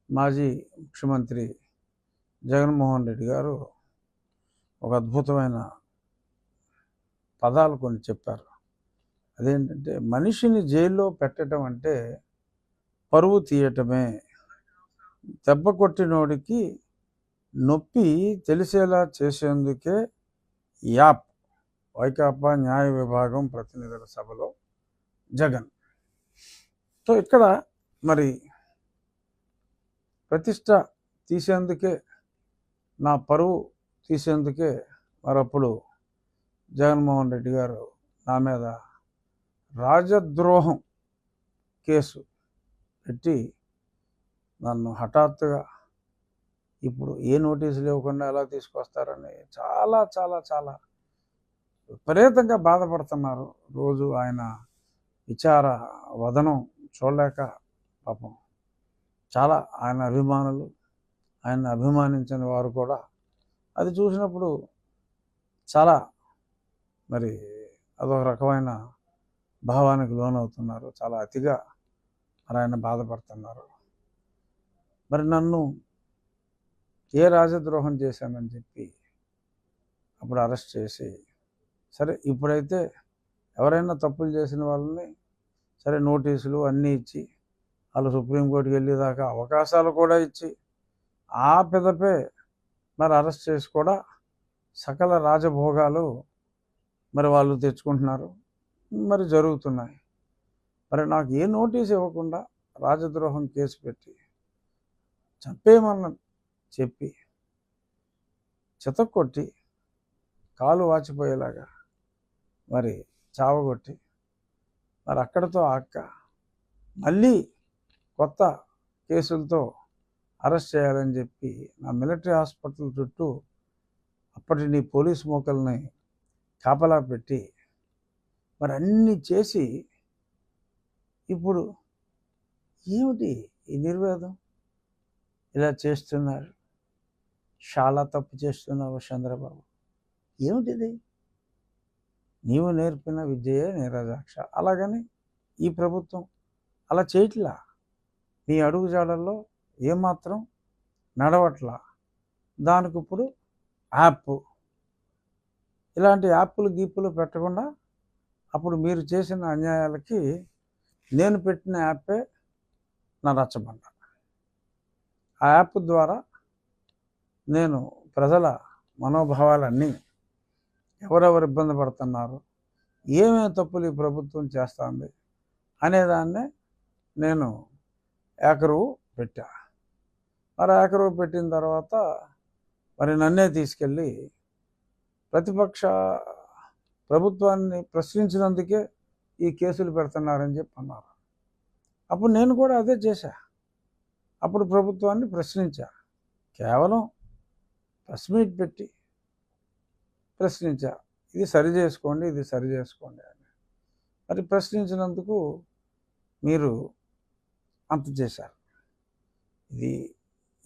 మాజీ ముఖ్యమంత్రి జగన్మోహన్ రెడ్డి గారు ఒక అద్భుతమైన పదాలు కొన్ని చెప్పారు. అదేంటంటే, మనిషిని జైల్లో పెట్టడం అంటే పరువు తీయటమే, దెబ్బ కొట్టినోడికి నొప్పి తెలిసేలా చేసేందుకే యాప్. వైకాపా న్యాయ విభాగం ప్రతినిధుల సభలో జగన్. సో ఇక్కడ మరి ప్రతిష్ట తీసేందుకే, నా పరువు తీసేందుకే మరప్పుడు జగన్మోహన్ రెడ్డి గారు నా మీద రాజద్రోహం కేసు పెట్టి నన్ను హఠాత్తుగా ఇప్పుడు ఏ నోటీసులు ఇవ్వకుండా ఎలా తీసుకొస్తారని చాలా చాలా చాలా విపరీతంగా బాధపడుతున్నారు. రోజు ఆయన విచార వదనం చూడలేక పాపం చాలా ఆయన అభిమానులు, ఆయన అభిమానించిన వారు కూడా అది చూసినప్పుడు చాలా మరి అదొక రకమైన భావానికి లోనవుతున్నారు. చాలా అతిగా మరి ఆయన బాధపడుతున్నారు. మరి నన్ను ఏ రాజద్రోహం చేశానని చెప్పి అప్పుడు అరెస్ట్ చేసి, సరే ఇప్పుడైతే ఎవరైనా తప్పులు చేసిన వాళ్ళని సరే నోటీసులు అన్నీ ఇచ్చి వాళ్ళు సుప్రీంకోర్టుకి వెళ్ళేదాకా అవకాశాలు కూడా ఇచ్చి ఆ పెదపే మరి అరెస్ట్ చేసి కూడా సకల రాజభోగాలు మరి వాళ్ళు తెచ్చుకుంటున్నారు, మరి జరుగుతున్నాయి. మరి నాకు ఏ నోటీస్ ఇవ్వకుండా రాజద్రోహం కేసు పెట్టి చంపేయమన్న చెప్పి చితక్కొట్టి కాలు వాచిపోయేలాగా మరి చావగొట్టి మరి అక్కడితో ఆక్క మళ్ళీ కొత్త కేసులతో అరెస్ట్ చేయాలని చెప్పి నా మిలిటరీ హాస్పిటల్ చుట్టూ అప్పటి నీ పోలీసు మోకల్ని కాపలా పెట్టి మరి అన్నీ చేసి ఇప్పుడు ఏమిటి ఈ నిర్వేదం? ఇలా చేస్తున్నారు, చాలా తప్పు చేస్తున్నావు చంద్రబాబు. ఏమిటిది? నీవు నేర్పిన విద్యయే నీరజాక్ష. అలాగని ఈ ప్రభుత్వం అలా చేయట్లా, నీ అడుగుజాడల్లో ఏమాత్రం నడవట్లా. దానికి ఇప్పుడు యాప్, ఇలాంటి యాప్లు గీపులు పెట్టకుండా అప్పుడు మీరు చేసిన అన్యాయాలకి నేను పెట్టిన యాపే నా రచ్చబండ. ఆ యాప్ ద్వారా నేను ప్రజల మనోభావాలన్నీ, ఎవరెవరు ఇబ్బంది పడుతున్నారు, ఏమేమి తప్పులు ఈ ప్రభుత్వం చేస్తుంది అనేదాన్నే నేను ఏకరువు పెట్టా. మరి ఏకరువు పెట్టిన తర్వాత మరి నన్నే తీసుకెళ్ళి ప్రతిపక్ష ప్రభుత్వాన్ని ప్రశ్నించినందుకే ఈ కేసులు పెడుతున్నారని చెప్పి అన్నారు. అప్పుడు నేను కూడా అదే చేశా. అప్పుడు ప్రభుత్వాన్ని ప్రశ్నించా, కేవలం ప్రెస్ మీట్ పెట్టి ప్రశ్నించా, ఇది సరి చేసుకోండి, ఇది సరి చేసుకోండి అని. మరి ప్రశ్నించినందుకు మీరు అంత చేశారు.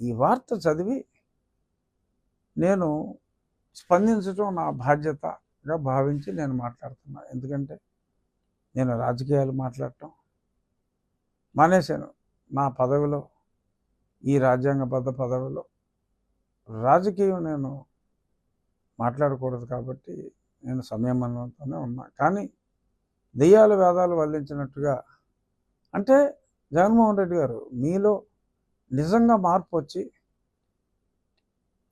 ఈ వార్త చదివి నేను స్పందించడం నా బాధ్యతగా భావించి నేను మాట్లాడుతున్నా. ఎందుకంటే నేను రాజకీయాలు మాట్లాడటం మానేశాను. నా పదవిలో, ఈ రాజ్యాంగబద్ధ పదవిలో రాజకీయం నేను మాట్లాడకూడదు కాబట్టి నేను సంయమనంతోనే ఉన్నా. కానీ దెయ్యాలు వేదాలు వల్లించినట్టుగా, అంటే జగన్మోహన్ రెడ్డి గారు మీలో నిజంగా మార్పు వచ్చి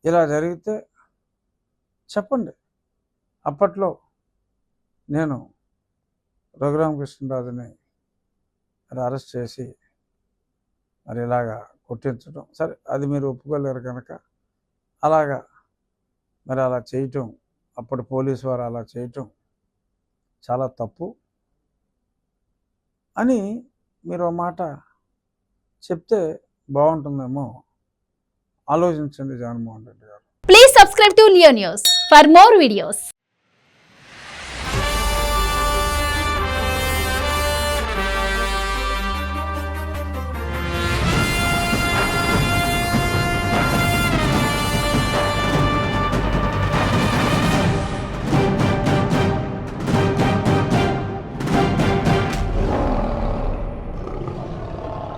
ఇలా జరిగితే చెప్పండి. అప్పట్లో నేను రఘురామకృష్ణరాజుని మరి అరెస్ట్ చేసి మరి ఇలాగా కొట్టించడం, సరే అది మీరు ఒప్పుకోలేరు కనుక అలాగా మరి అలా చేయటం, అప్పుడు పోలీసు వారు అలా చేయటం చాలా తప్పు అని మీరు ఒక మాట చెప్తే బాగుంటుందేమో ఆలోచించండి జగన్మోహన్ రెడ్డి గారు. Please subscribe to Leo news for more videos.